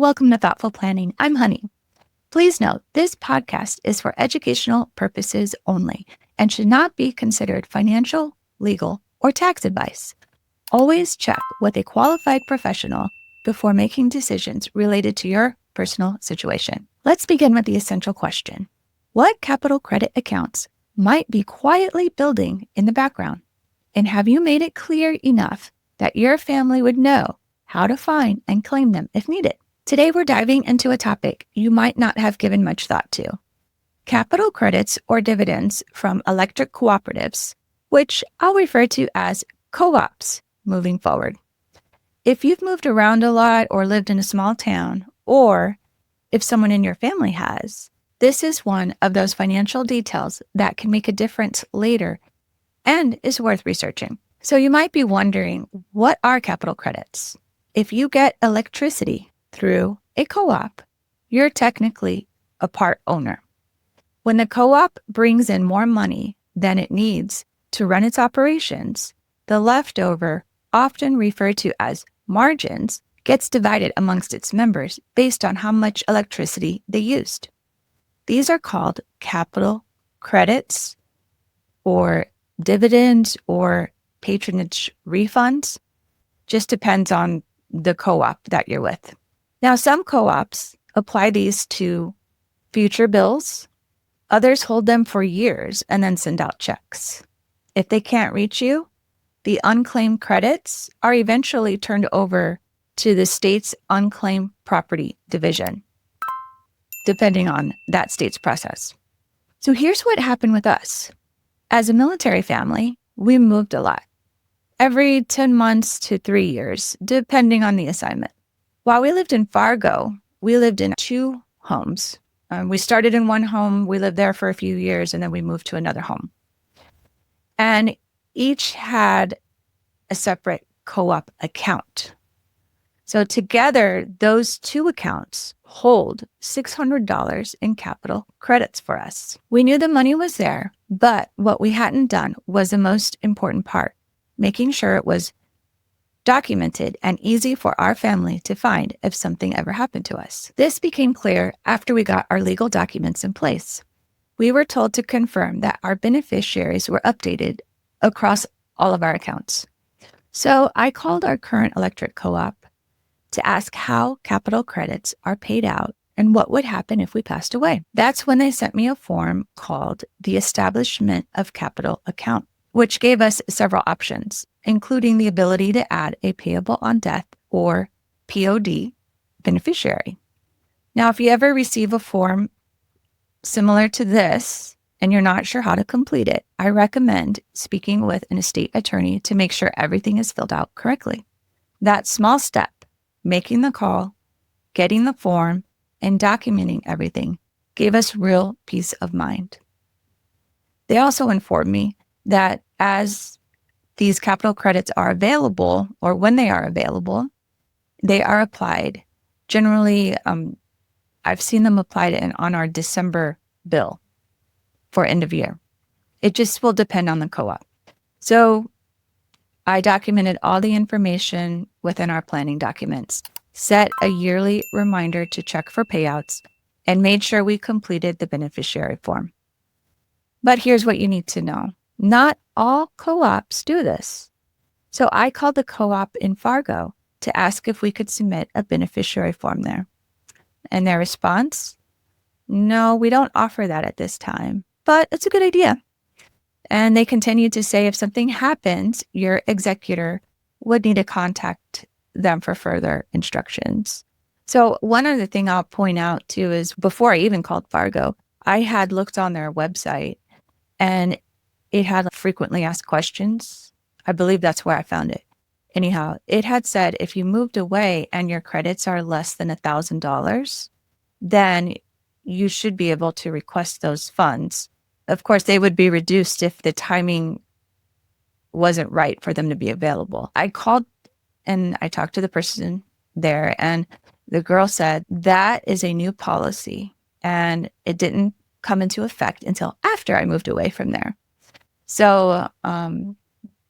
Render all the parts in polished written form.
Welcome to Thoughtful Planning. I'm Honey. Please note, this podcast is for educational purposes only and should not be considered financial, legal, or tax advice. Always check with a qualified professional before making decisions related to your personal situation. Let's begin with the essential question. What capital credit accounts might be quietly building in the background? And have you made it clear enough that your family would know how to find and claim them if needed? Today, we're diving into a topic you might not have given much thought to: capital credits or dividends from electric cooperatives, which I'll refer to as co-ops moving forward. If you've moved around a lot or lived in a small town, or if someone in your family has, this is one of those financial details that can make a difference later and is worth researching. So you might be wondering, what are capital credits? If you get electricity through a co-op, you're technically a part owner. When the co-op brings in more money than it needs to run its operations, the leftover, often referred to as margins, gets divided amongst its members based on how much electricity they used. These are called capital credits or dividends or patronage refunds. Just depends on the co-op that you're with. Now, some co-ops apply these to future bills. Others hold them for years and then send out checks. If they can't reach you, the unclaimed credits are eventually turned over to the state's unclaimed property division, depending on that state's process. So here's what happened with us. As a military family, we moved a lot, every 10 months to 3 years, depending on the assignment. While we lived in Fargo, we lived in 2 homes. We started in one home, we lived there for a few years, and then we moved to another home. And each had a separate co-op account. So together, those 2 accounts hold $600 in capital credits for us. We knew the money was there, but what we hadn't done was the most important part: making sure it was documented and easy for our family to find if something ever happened to us. This became clear after we got our legal documents in place. We were told to confirm that our beneficiaries were updated across all of our accounts. So I called our current electric co-op to ask how capital credits are paid out and what would happen if we passed away. That's when they sent me a form called the Establishment of Capital Account, which gave us several options, including the ability to add a payable on death or POD beneficiary. Now, if you ever receive a form similar to this and you're not sure how to complete it, I recommend speaking with an estate attorney to make sure everything is filled out correctly. That small step, making the call, getting the form, and documenting everything, gave us real peace of mind. They also informed me that as these capital credits are available, or when they are available, they are applied. Generally, I've seen them applied on our December bill for end of year. It just will depend on the co-op. So I documented all the information within our planning documents, set a yearly reminder to check for payouts, and made sure we completed the beneficiary form. But here's what you need to know. Not all co-ops do this. So I called the co-op in Fargo to ask if we could submit a beneficiary form there. And their response: no, we don't offer that at this time, but it's a good idea. And they continued to say if something happens, your executor would need to contact them for further instructions. So one other thing I'll point out too is, before I even called Fargo, I had looked on their website and it had frequently asked questions. I believe that's where I found it. Anyhow, it had said if you moved away and your credits are less than $1,000, then you should be able to request those funds. Of course, they would be reduced if the timing wasn't right for them to be available. I called and I talked to the person there, and the girl said that is a new policy and it didn't come into effect until after I moved away from there. So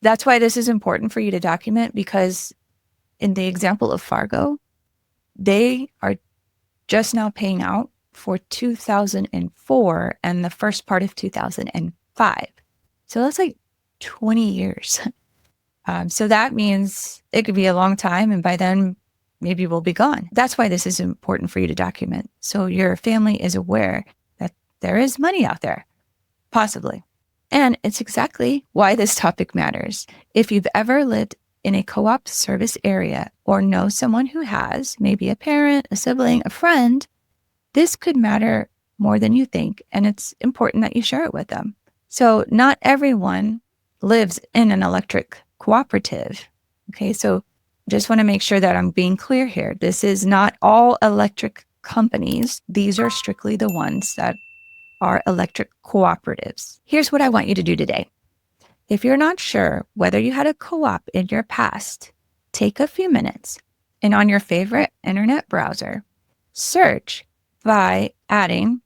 that's why this is important for you to document, because in the example of Fargo, they are just now paying out for 2004 and the first part of 2005. So that's like 20 years. So that means it could be a long time, and by then, maybe we'll be gone. That's why this is important for you to document. So your family is aware that there is money out there, possibly. And it's exactly why this topic matters. If you've ever lived in a co-op service area or know someone who has, maybe a parent, a sibling, a friend, this could matter more than you think. And it's important that you share it with them. So not everyone lives in an electric cooperative. Okay, so just want to make sure that I'm being clear here. This is not all electric companies. These are strictly the ones that are electric cooperatives. Here's what I want you to do today. If you're not sure whether you had a co-op in your past, take a few minutes and on your favorite internet browser, search by adding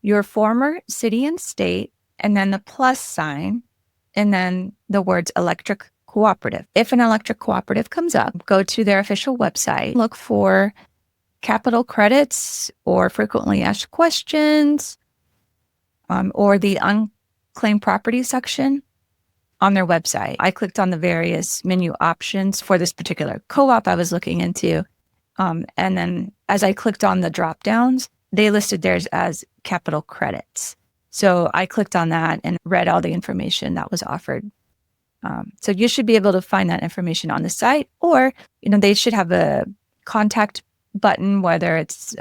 your former city and state and then the plus sign and then the words electric cooperative. If an electric cooperative comes up, go to their official website, look for capital credits or frequently asked questions, or the unclaimed property section on their website. I clicked on the various menu options for this particular co-op I was looking into. And then as I clicked on the drop downs, they listed theirs as capital credits. So I clicked on that and read all the information that was offered. So you should be able to find that information on the site, or, they should have a contact button, whether it's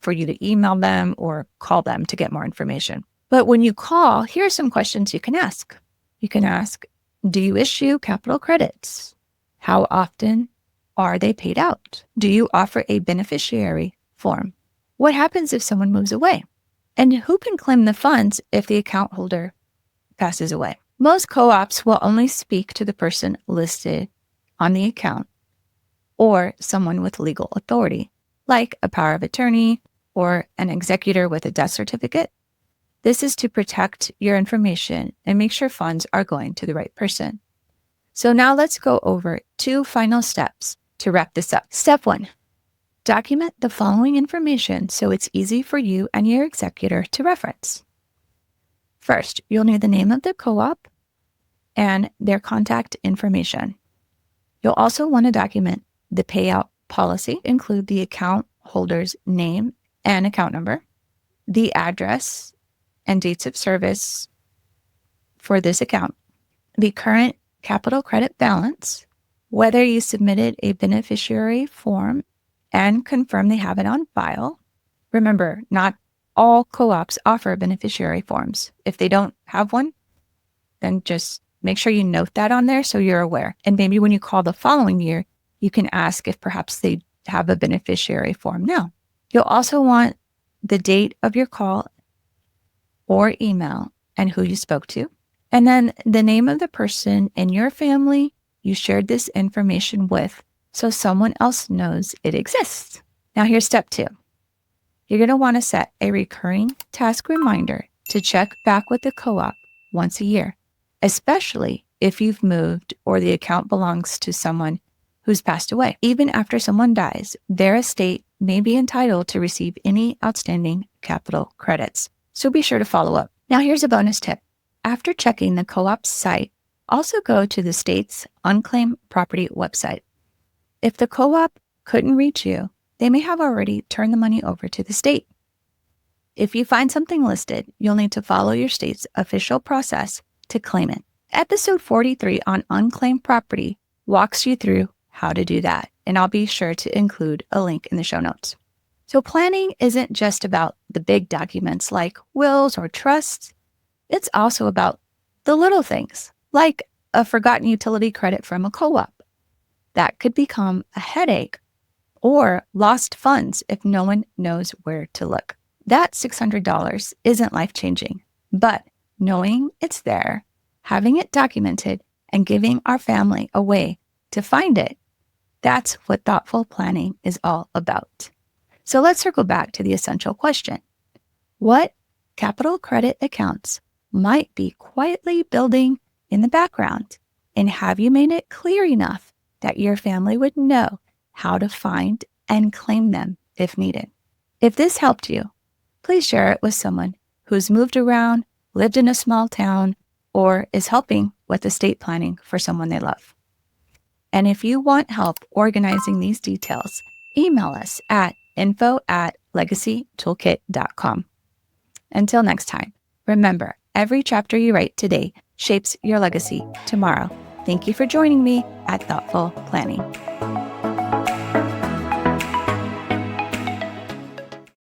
for you to email them or call them to get more information. But when you call, here are some questions you can ask. You can ask, do you issue capital credits? How often are they paid out? Do you offer a beneficiary form? What happens if someone moves away? And who can claim the funds if the account holder passes away? Most co-ops will only speak to the person listed on the account or someone with legal authority, like a power of attorney or an executor with a death certificate. This is to protect your information and make sure funds are going to the right person. So now let's go over 2 final steps to wrap this up. Step 1, document the following information so it's easy for you and your executor to reference. First, you'll need the name of the co-op and their contact information. You'll also want to document the payout policy, include the account holder's name and account number, the address and dates of service for this account, the current capital credit balance, whether you submitted a beneficiary form and confirm they have it on file. Remember, not all co-ops offer beneficiary forms. If they don't have one, then just make sure you note that on there so you're aware. And maybe when you call the following year, you can ask if perhaps they have a beneficiary form now. You'll also want the date of your call or email and who you spoke to. And then the name of the person in your family you shared this information with so someone else knows it exists. Now here's step 2. You're going to want to set a recurring task reminder to check back with the co-op once a year, especially if you've moved or the account belongs to someone who's passed away. Even after someone dies, their estate may be entitled to receive any outstanding capital credits. So be sure to follow up. Now here's a bonus tip. After checking the co-op's site, also go to the state's unclaimed property website. If the co-op couldn't reach you, they may have already turned the money over to the state. If you find something listed, you'll need to follow your state's official process to claim it. Episode 43 on unclaimed property walks you through how to do that, and I'll be sure to include a link in the show notes. So planning isn't just about the big documents like wills or trusts. It's also about the little things, like a forgotten utility credit from a co-op. That could become a headache, or lost funds if no one knows where to look. That $600 isn't life-changing, but knowing it's there, having it documented, and giving our family a way to find it, that's what thoughtful planning is all about. So let's circle back to the essential question. What capital credit accounts might be quietly building in the background, and have you made it clear enough that your family would know how to find and claim them if needed. If this helped you, please share it with someone who's moved around, lived in a small town, or is helping with estate planning for someone they love. And if you want help organizing these details, email us at info@legacytoolkit.com. Until next time, remember, every chapter you write today shapes your legacy tomorrow. Thank you for joining me at Thoughtful Planning.